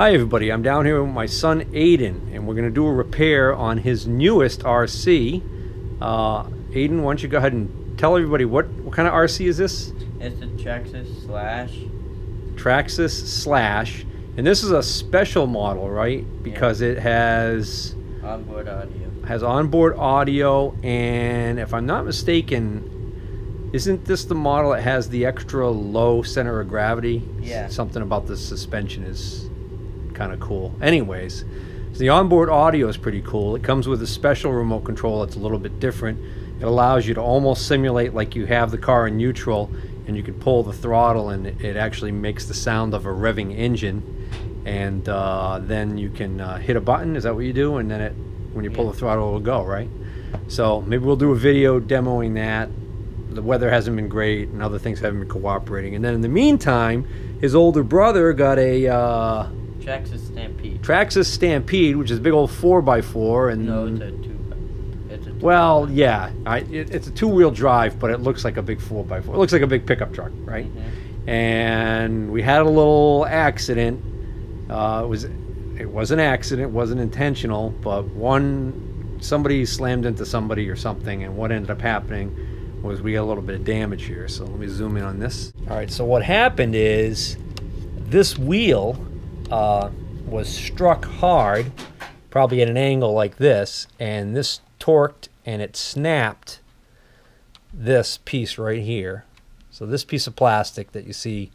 Hi everybody, I'm down here with my son Aidan, and we're going to do a repair on his newest RC. Aidan, why don't you go ahead and tell everybody what kind of RC is this? It's a traxxas slash. Traxxas slash, and this is a special model, right? Because it has Onboard audio. Onboard audio, and if I'm not mistaken, isn't this the model that has the extra low center of gravity? Yeah. Something about the suspension is kind of cool. Anyways, so the onboard audio is pretty cool. It comes with a special remote control that's a little bit different. It allows you to almost simulate like you have the car in neutral, and you can pull the throttle and it actually makes the sound of a revving engine. And then you can hit a button. Is that what you do? And then when you pull the throttle, it'll go, right? So maybe we'll do a video demoing that. The weather hasn't been great and other things haven't been cooperating. And then in the meantime, his older brother got a Traxxas Stampede. Traxxas Stampede, which is a big old 4x4, and No, it's a two. Well, yeah, it's a two-wheel drive, but it looks like a big 4x4. It looks like a big pickup truck, right? Mm-hmm. And we had a little accident. It was an accident, it wasn't intentional, but somebody slammed into somebody or something, and what ended up happening was we got a little bit of damage here. So let me zoom in on this. All right, so what happened is this wheel was struck hard, probably at an angle like this, and this torqued and it snapped this piece right here. So this piece of plastic that you see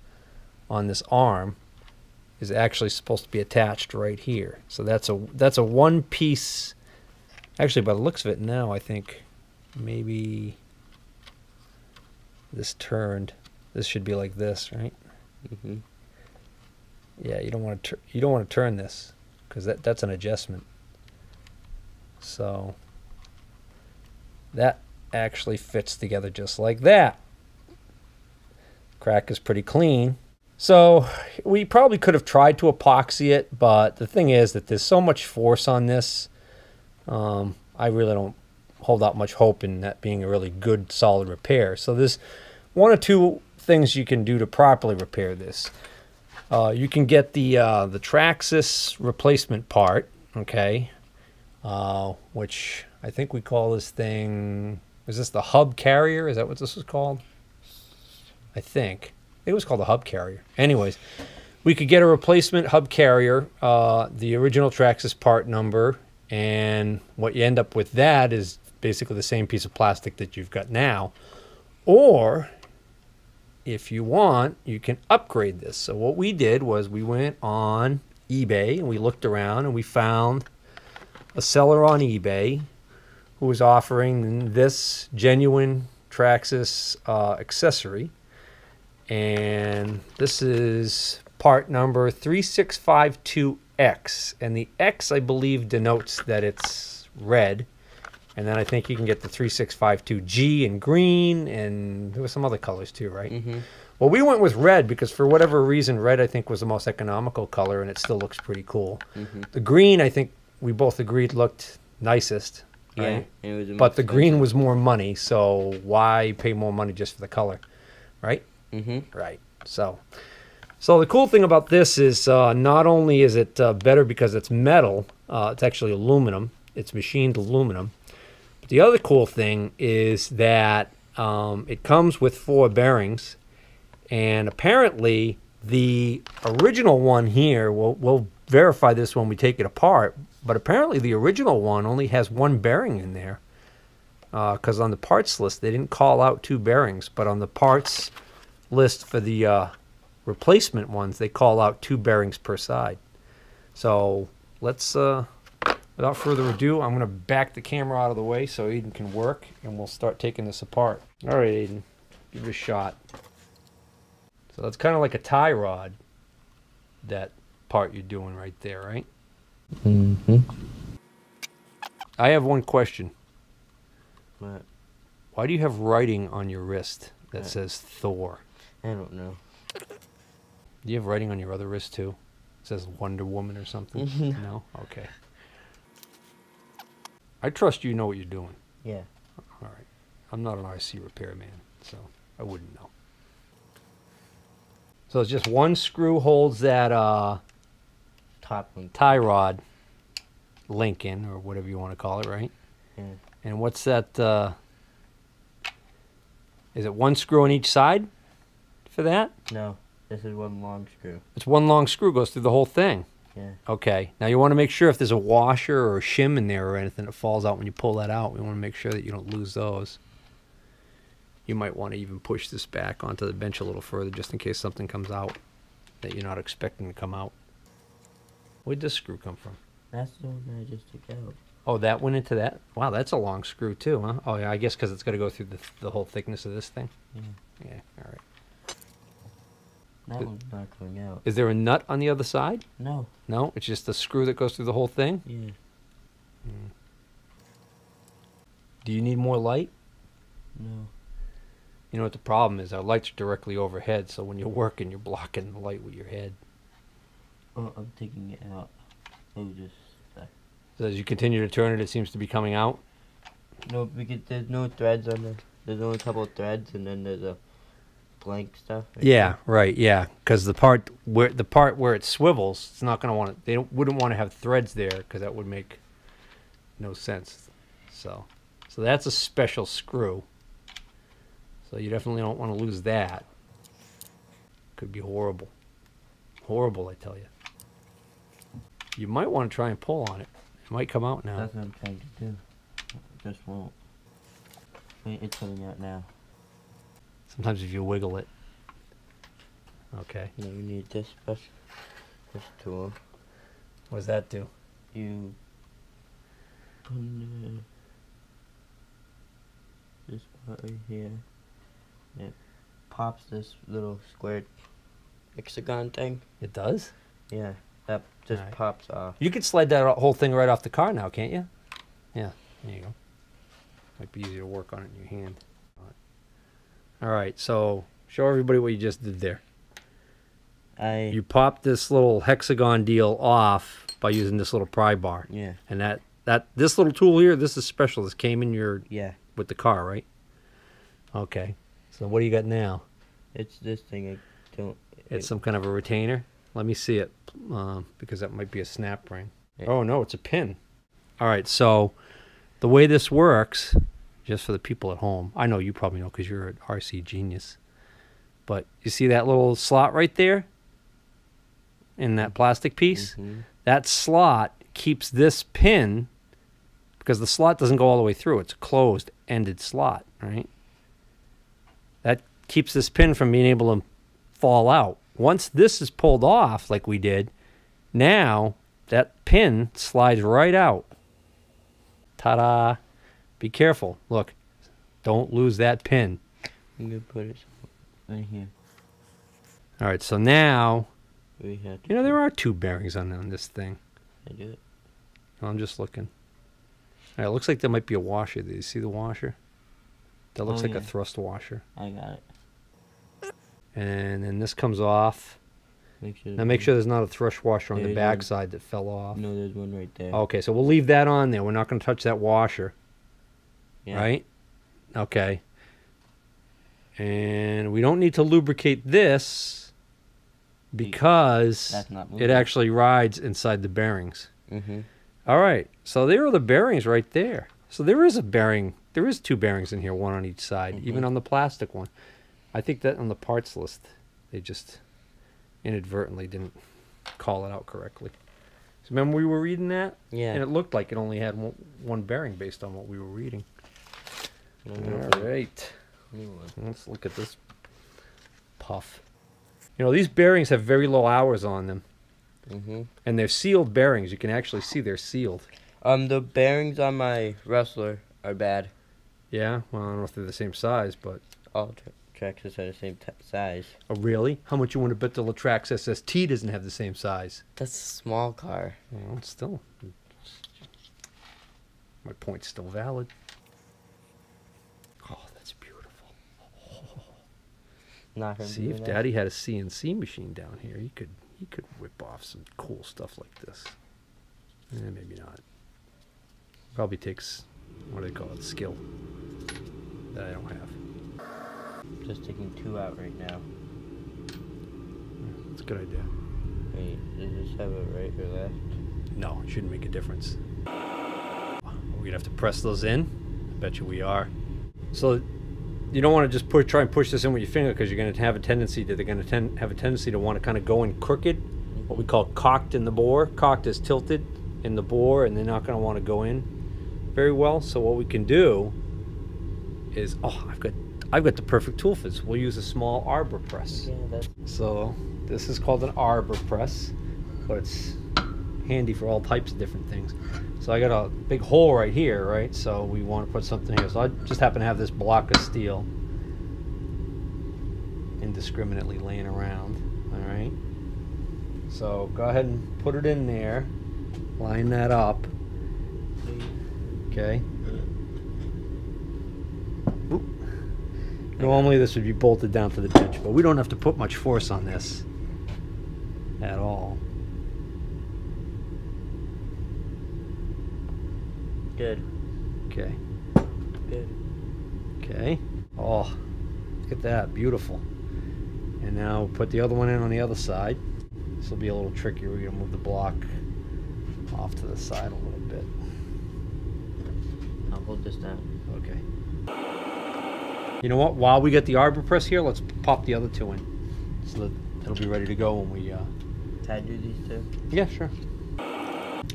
on this arm is actually supposed to be attached right here. So that's a one piece. Actually, by the looks of it now, I think maybe this turned. This should be like this, right? Mm-hmm. Yeah, you don't want to turn this because that's an adjustment. So that actually fits together just like that. Crack is pretty clean. So we probably could have tried to epoxy it, but the thing is that there's so much force on this. I really don't hold out much hope in that being a really good, solid repair. So there's one or two things you can do to properly repair this. You can get the traxxas replacement part, okay, which I think we call this thing, is this the hub carrier? Is that what this was called? I think it was called a hub carrier. Anyways, we could get a replacement hub carrier, the original traxxas part number, and what you end up with that is basically the same piece of plastic that you've got now. Or if you want, you can upgrade this. So what we did was we went on eBay and we looked around and we found a seller on eBay who was offering this genuine traxxas accessory. And this is part number 3652X. And the X, I believe, denotes that it's red. And then I think you can get the 3652G in green, and there were some other colors too, right? Mm-hmm. Well, we went with red because for whatever reason, red I think was the most economical color, and it still looks pretty cool. Mm-hmm. The green, I think we both agreed looked nicest, right? Yeah, it was but the green was more money, so why pay more money just for the color, right? Mm-hmm. Right. So the cool thing about this is not only is it better because it's metal, it's actually aluminum. It's machined aluminum. The other cool thing is that it comes with 4 bearings, and apparently the original one here, we'll verify this when we take it apart, but apparently the original one only has 1 bearing in there because on the parts list they didn't call out 2 bearings, but on the parts list for the replacement ones they call out 2 bearings per side. So let's without further ado, I'm going to back the camera out of the way so Aidan can work, and we'll start taking this apart. All right, Aidan, give it a shot. So that's kind of like a tie rod, that part you're doing right there, right? Mm-hmm. I have one question. What? Why do you have writing on your wrist that says Thor? I don't know. Do you have writing on your other wrist too? It says Wonder Woman or something? No? Okay. I trust you know what you're doing. Yeah. All right. I'm not an RC repairman, so I wouldn't know. So it's just one screw holds that top one. tie rod link in, or whatever you want to call it, right? Yeah. And what's that? Is it one screw on each side for that? No, this is one long screw. It's one long screw goes through the whole thing. Yeah. Okay. Now you want to make sure if there's a washer or a shim in there or anything that falls out when you pull that out, we want to make sure that you don't lose those. You might want to even push this back onto the bench a little further just in case something comes out that you're not expecting to come out. Where'd this screw come from? That's the one that I just took out. Oh, that went into that? Wow, that's a long screw too, huh? Oh, yeah, I guess because it's got to go through the whole thickness of this thing. Yeah. Yeah, all right. That one's not going out. Is there a nut on the other side? No. No, it's just the screw that goes through the whole thing? Yeah. Do you need more light? No. You know what the problem is? Our lights are directly overhead, so when you're working, you're blocking the light with your head. Oh, I'm taking it out. Oh, just So as you continue to turn it, it seems to be coming out? no, because there's no threads on the. There's only a couple of threads, and then there's a blank stuff. Yeah, right, yeah. Because the part where it swivels, it's not going to want to, wouldn't want to have threads there because that would make no sense. So that's a special screw. So you definitely don't want to lose that. Could be horrible. Horrible, I tell you. You might want to try and pull on it. It might come out now. That's what I'm trying to do. It just won't. Wait, it's coming out now. Sometimes if you wiggle it. Okay. Now you need this tool. What does that do? You put this part right here. It pops this little squared hexagon thing. It does? Yeah, that just Alright. pops off. You could slide that whole thing right off the car now, can't you? Yeah, there you go. Might be easier to work on it in your hand. All right, so show everybody what you just did there. You popped this little hexagon deal off by using this little pry bar. Yeah. And this little tool here, this is special. This came in Yeah. with the car, right? Okay. So what do you got now? It's this thing. It's some kind of a retainer. Let me see it, because that might be a snap ring. Yeah. Oh no, it's a pin. All right, so the way this works, just for the people at home, I know you probably know because you're an RC genius, but you see that little slot right there in that plastic piece? Mm-hmm. That slot keeps this pin, because the slot doesn't go all the way through. It's a closed-ended slot, right? That keeps this pin from being able to fall out. Once this is pulled off, like we did, now that pin slides right out. Ta-da! Be careful. Look, don't lose that pin. I'm gonna put it right here. All right, so now, We had to. you know, there are two bearings on this thing. I do it. I'm just looking. All right, it looks like there might be a washer. Do you see the washer? That looks like a yeah. thrust washer. I got it. And then this comes off. Now make sure there's not a thrust washer on the There's back one. side that fell off. No, there's one right there. Okay, so we'll leave that on there. We're not going to touch that washer. Yeah. Right? Okay. And we don't need to lubricate this because That's not it moving. actually rides inside the bearings. Mm-hmm. All right. So there are the bearings right there. So there is a bearing. There is two bearings in here, one on each side, even on the plastic one. I think that on the parts list, they just inadvertently didn't call it out correctly. So remember we were reading that? Yeah. And it looked like it only had one bearing based on what we were reading. No, All right. new one. Let's look at this puff. You know, these bearings have very low hours on them. Mm-hmm. And they're sealed bearings. You can actually see they're sealed. The bearings on my Rustler are bad. Yeah? Well, I don't know if they're the same size, but... All traxxas are the same size. Oh, really? How much you want to bet the Traxxas ST doesn't have the same size? That's a small car. Well, still... My point's still valid. Oh, that's beautiful. Not him. See, if Daddy had a CNC machine down here, he could whip off some cool stuff like this. Maybe not. Probably takes, what do they call it, skill that I don't have. Just taking two out right now. That's a good idea. Wait, does this have a right or left? No, it shouldn't make a difference. We're gonna have to press those in. I bet you we are. So you don't want to just try and push this in with your finger, because you're going to have a tendency to have a tendency to want to kind of go in crooked, what we call cocked in the bore. Cocked is tilted in the bore, and they're not going to want to go in very well. So what we can do is, I've got the perfect tool for this. We'll use a small arbor press. Yeah, So this is called an arbor press, but it's handy for all types of different things. So I got a big hole right here, right? So we want to put something here. So I just happen to have this block of steel indiscriminately laying around, all right? So go ahead and put it in there. Line that up. Okay. Oop. Normally this would be bolted down to the bench, but we don't have to put much force on this at all. Good. Okay. Good. Okay. Oh, look at that. Beautiful. And now we'll put the other one in on the other side. This will be a little trickier. We're going to move the block off to the side a little bit. I'll hold this down. Okay. You know what? While we get the arbor press here, let's pop the other two in, so that it'll be ready to go when we... Can I do these two? Yeah, sure.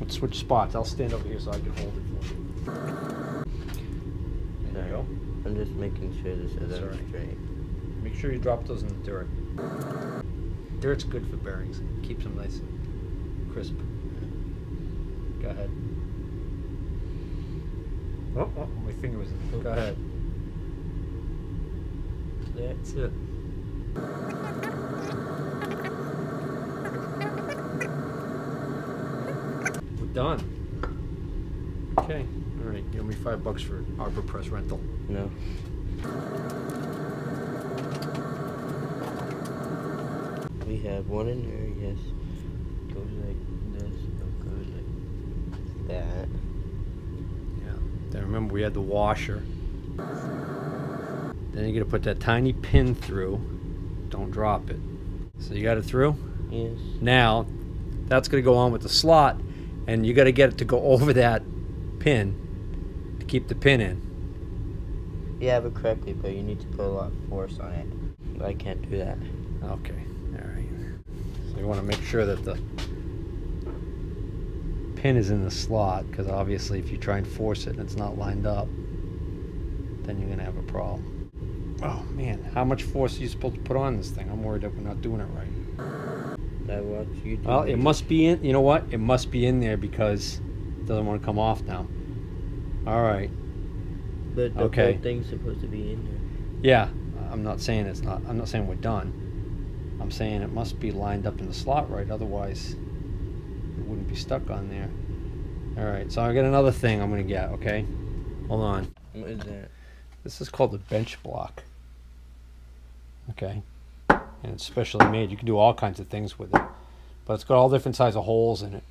Let's switch spots. I'll stand over here so I can hold it for you. There you go. I'm just making sure this is That's all right. straight. Make sure you drop those in the dirt. Dirt's good for bearings. It keeps them nice and crisp. Go ahead. Oh, my finger was in there. Go ahead. That's it. We're done. Okay. All right. Give me $5 for arbor press rental. No. We have one in there, yes. Goes like this, goes like that. Yeah. Then remember we had the washer. Then you're gonna put that tiny pin through. Don't drop it. So you got it through? Yes. Now, that's gonna go on with the slot, and you gotta get it to go over that pin to keep the pin in. You have it correctly, but you need to put a lot of force on it. I can't do that. Okay, all right. So you want to make sure that the pin is in the slot, because obviously if you try and force it and it's not lined up, then you're gonna have a problem. Oh man, how much force are you supposed to put on this thing? I'm worried that we're not doing it right. I watch you do Well, it must be in, you know what? It must be in there because it doesn't want to come off now. All right. But the Okay. whole thing's supposed to be in there. Yeah, I'm not saying it's not. I'm not saying we're done. I'm saying it must be lined up in the slot right. Otherwise, it wouldn't be stuck on there. All right. So I got another thing I'm gonna get. Okay. Hold on. What is that? This is called the bench block. Okay. And it's specially made. You can do all kinds of things with it, but it's got all different size of holes in it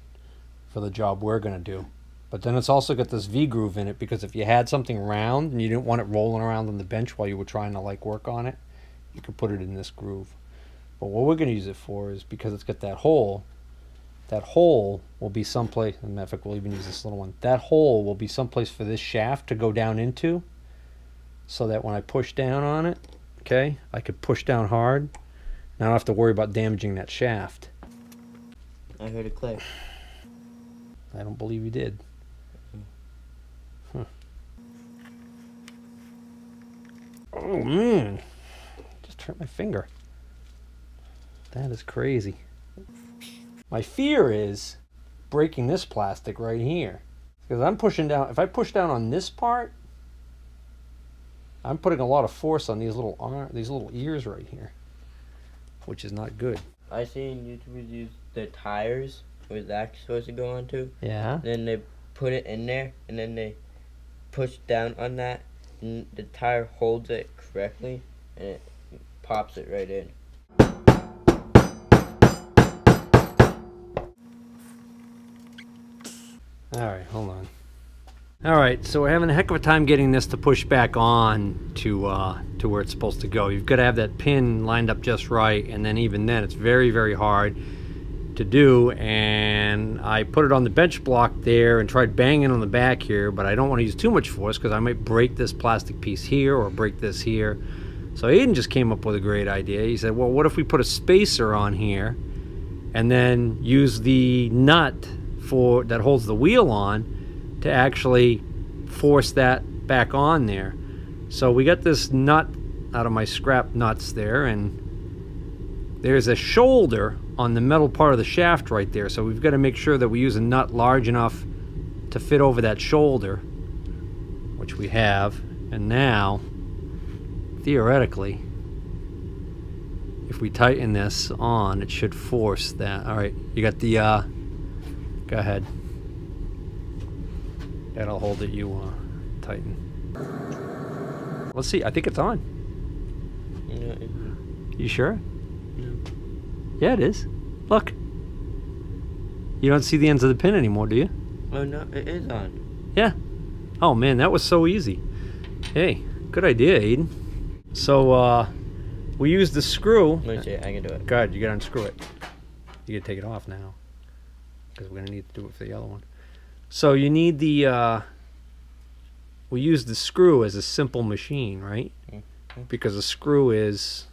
for the job we're gonna do. But then it's also got this V groove in it, because if you had something round and you didn't want it rolling around on the bench while you were trying to like work on it, you could put it in this groove. But what we're going to use it for is, because it's got that hole will be someplace, and matter of fact, we'll even use this little one. That hole will be someplace for this shaft to go down into, so that when I push down on it, okay, I could push down hard, and I don't have to worry about damaging that shaft. I heard a click. I don't believe you did. Huh. Oh man, just hurt my finger. That is crazy. My fear is breaking this plastic right here, because I'm pushing down. If I push down on this part, I'm putting a lot of force on these little ears right here, which is not good. I seen YouTubers use the tires where that's supposed to go onto. Yeah. Then they put it in there, and then they push down on that, and the tire holds it correctly, and it pops it right in. All right, hold on. All right, so we're having a heck of a time getting this to push back on to where it's supposed to go. You've got to have that pin lined up just right, and then even then, it's very, very hard to do, and I put it on the bench block there and tried banging on the back here, but I don't want to use too much force because I might break this plastic piece here or break this here. So Aidan just came up with a great idea. He said, well, what if we put a spacer on here and then use the nut that holds the wheel on to actually force that back on there. So we got this nut out of my scrap nuts there, and there's a shoulder on the metal part of the shaft right there. So we've got to make sure that we use a nut large enough to fit over that shoulder, which we have. And now, theoretically, if we tighten this on, it should force that. All right, you got the, go ahead. That'll hold it, you tighten. Let's see, I think it's on. No, you sure? no. Yeah, it is. Look. You don't see the ends of the pin anymore, do you? Oh no, it is on. Yeah. Oh man, that was so easy. Hey, good idea, Aidan. So, we used the screw. Let me see, I can do it. Go ahead, you gotta unscrew it. You gotta take it off now, because we're gonna need to do it for the other one. So you need the, we use the screw as a simple machine, right? Mm-hmm. Because a screw is,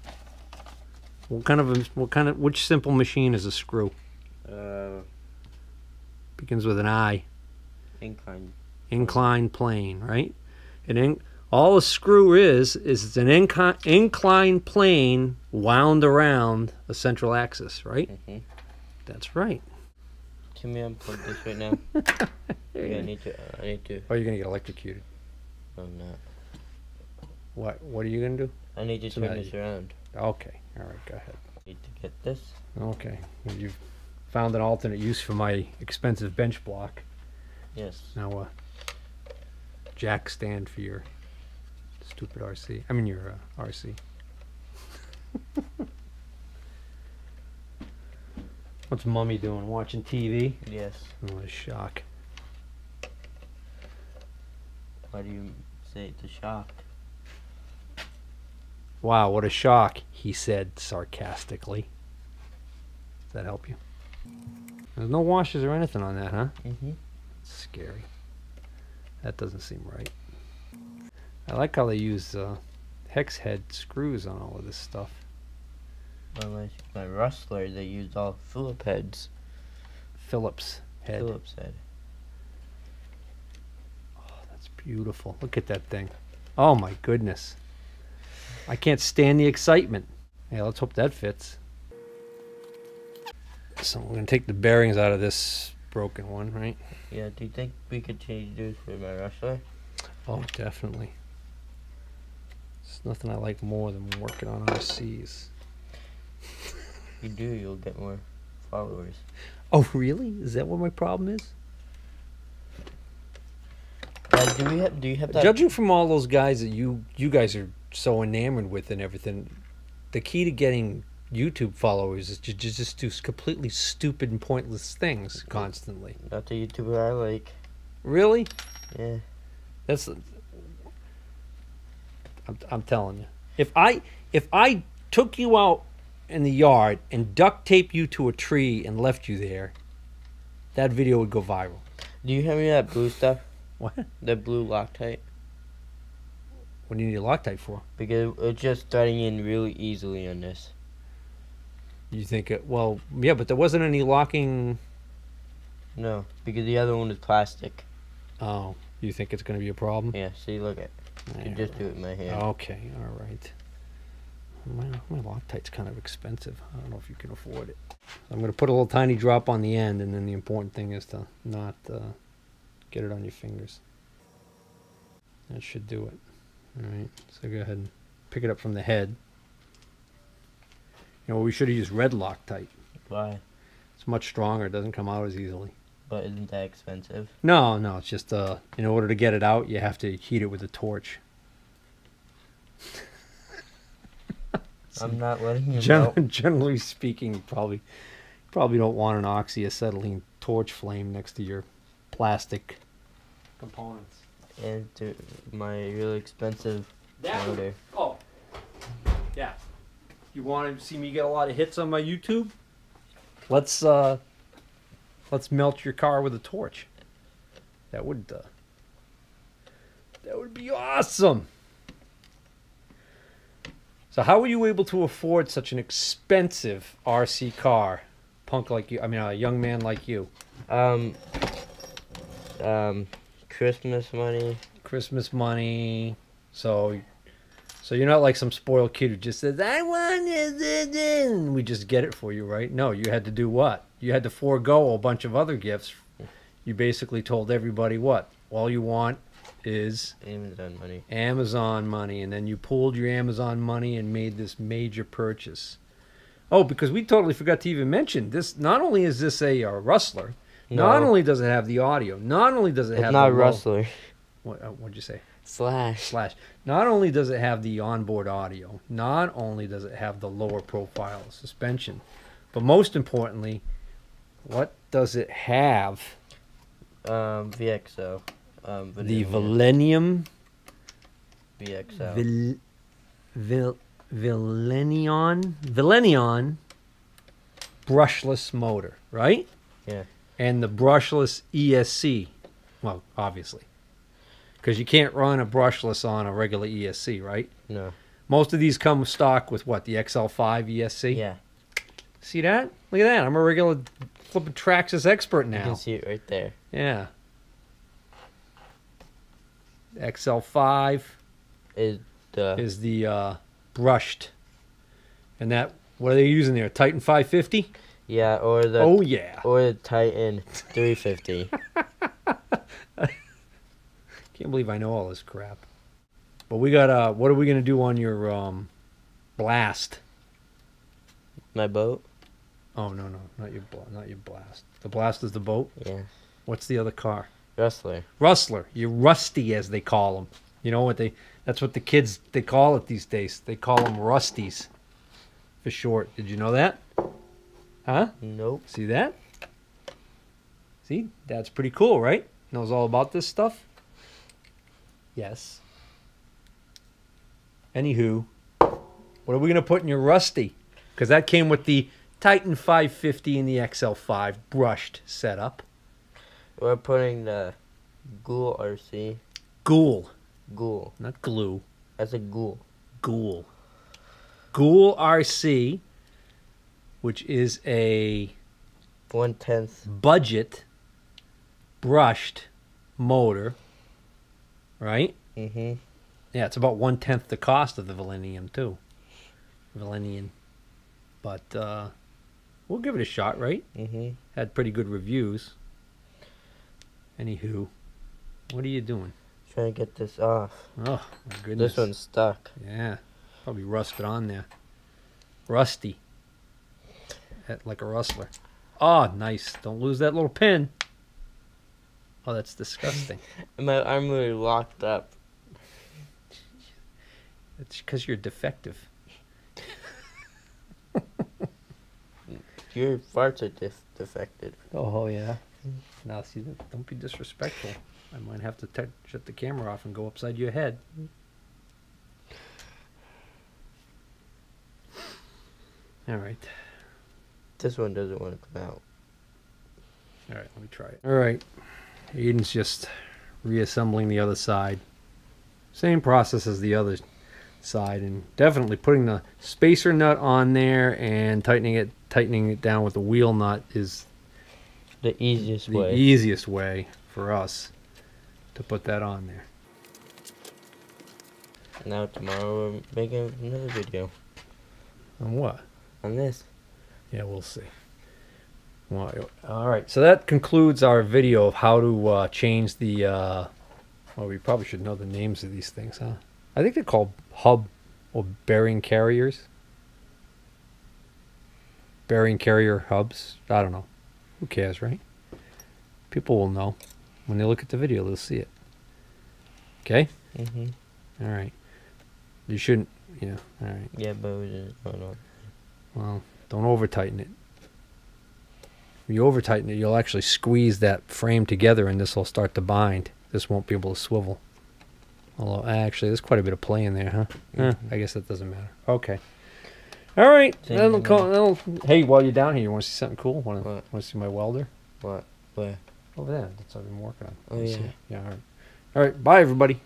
which simple machine is a screw? Begins with an I. Incline. Inclined plane, right? All a screw is it's an inclined plane wound around a central axis, right? Mm-hmm. That's right. Can we unplug this right now? Yeah, I need to. Oh, you're gonna get electrocuted. I'm not. What are you gonna do? I need to turn this around. Okay, all right, go ahead. Need to get this. Okay, well, you've found an alternate use for my expensive bench block. Yes. Now, jack stand for your stupid RC. I mean your RC. What's Mummy doing? Watching TV? Yes. Oh, a shock. Why do you say it's a shock? Wow, what a shock, he said sarcastically. Does that help you? There's no washers or anything on that, huh? Mm-hmm. Scary. That doesn't seem right. I like how they use hex head screws on all of this stuff. Well, my Rustler, they used all Phillips heads. Phillips head. Phillips head. Oh, that's beautiful. Look at that thing. Oh my goodness. I can't stand the excitement. Yeah, let's hope that fits. So we're going to take the bearings out of this broken one, right? Yeah, do you think we could change this for my Rustler? Oh, definitely. There's nothing I like more than working on RCs. You do, you'll get more followers. Oh, really? Is that what my problem is? Do you have that? Judging from all those guys that you guys are so enamored with and everything, the key to getting YouTube followers is to just do completely stupid and pointless things constantly. Not the YouTuber I like. Really? Yeah. That's. I'm telling you. If I took you out in the yard and duct taped you to a tree and left you there, that video would go viral. Do you have any of that blue stuff? What? The blue Loctite? What do you need a Loctite for? Because it's just threading in really easily on this. You think it? Well, yeah, but there wasn't any locking. No, because the other one is plastic. Oh, you think it's going to be a problem? Yeah, see, look at. You Yeah, just do it in my hand. Okay, all right. My Loctite's kind of expensive. I don't know if you can afford it. I'm going to put a little tiny drop on the end, and then the important thing is to not get it on your fingers. That should do it. All right, so go ahead and pick it up from the head. You know, we should have used red Loctite. Why? It's much stronger. It doesn't come out as easily. But isn't that expensive? No, it's just in order to get it out, you have to heat it with a torch. I'm not letting you know. Generally speaking, you probably don't want an oxyacetylene torch flame next to your plastic components. And to my really expensive motor. Oh, yeah. You want to see me get a lot of hits on my YouTube? let's melt your car with a torch. That would be awesome. So how were you able to afford such an expensive RC car, punk like you? I mean, a young man like you. Christmas money. Christmas money. So you're not like some spoiled kid who just says, "I want it," and we just get it for you, right? No, you had to do what? You had to forego a bunch of other gifts. You basically told everybody what? All you want is Amazon money. Amazon money, and then you pulled your Amazon money and made this major purchase. Oh, because we totally forgot to even mention this. Not only is this a rustler, not only does it have the audio, not only does it have not the rustler. What'd you say? Slash. Not only does it have the onboard audio, not only does it have the lower profile suspension, but most importantly, what does it have? VXO. The Millennium VXO. Millennium brushless motor, right? Yeah. And the brushless ESC. Well, obviously. Because you can't run a brushless on a regular ESC, right? No. Most of these come stock with what? The XL5 ESC? Yeah. See that? Look at that. I'm a regular flipping traxxas expert now. You can see it right there. Yeah. XL5 Is the brushed. And that, what are they using there? Titan 550? yeah, or the Oh, yeah. or the Titan 350. Can't believe I know all this crap. But we got, what are we going to do on your blast? My boat? Oh, no, not your blast. The blast is the boat? Yeah. What's the other car? Rustler. Rustler. You're rusty, as they call them. You know what that's what the kids, they call it these days. They call them rusties for short. Did you know that? Huh? Nope. See that? See? That's pretty cool, right? Knows all about this stuff? Yes. Anywho, what are we going to put in your rusty? Because that came with the Titan 550 and the XL5 brushed setup. We're putting the Ghoul RC. Ghoul. Ghoul. Not glue. That's a Ghoul. Ghoul. Ghoul RC, which is a 1/10. budget brushed motor, right? Mm-hmm. Yeah, it's about 1/10 the cost of the Millennium too. Millennium, but we'll give it a shot, right? Mm-hmm. Had pretty good reviews. Anywho, what are you doing? Trying to get this off. Oh my goodness! This one's stuck. Yeah, probably rusted on there. Rusty. Like a rustler. Oh, nice. Don't lose that little pin. Oh, that's disgusting. My arm really locked up. It's because you're defective. Your farts are defected. Oh, yeah. Now, see, don't be disrespectful. I might have to shut the camera off and go upside your head. All right. This one doesn't want to come out. All right, let me try it. All right. Aidan's just reassembling the other side. Same process as the other side, and definitely putting the spacer nut on there and tightening it down with the wheel nut is The easiest the way. easiest way for us to put that on there. Now tomorrow we're making another video On what? on this. Yeah, we'll see. Well, all right, so that concludes our video of how to change the, well, we probably should know the names of these things, huh? I think they're called hub or bearing carriers. Bearing carrier hubs. I don't know. Who cares, right? People will know. When they look at the video, they'll see it. Okay? Mm-hmm. All right. You shouldn't, yeah, all right. Yeah, but we didn't. Oh, no. Well, don't over-tighten it. If you over-tighten it, you'll actually squeeze that frame together and this will start to bind. This won't be able to swivel. Although, actually, there's quite a bit of play in there, huh? I guess that doesn't matter. Okay. All right. Same here, Hey, while you're down here, you want to see something cool? Want What? to see my welder? What? Where? Over there. That's what I've been working on. Oh, Let's yeah. see. Yeah. All right. All right. Bye, everybody.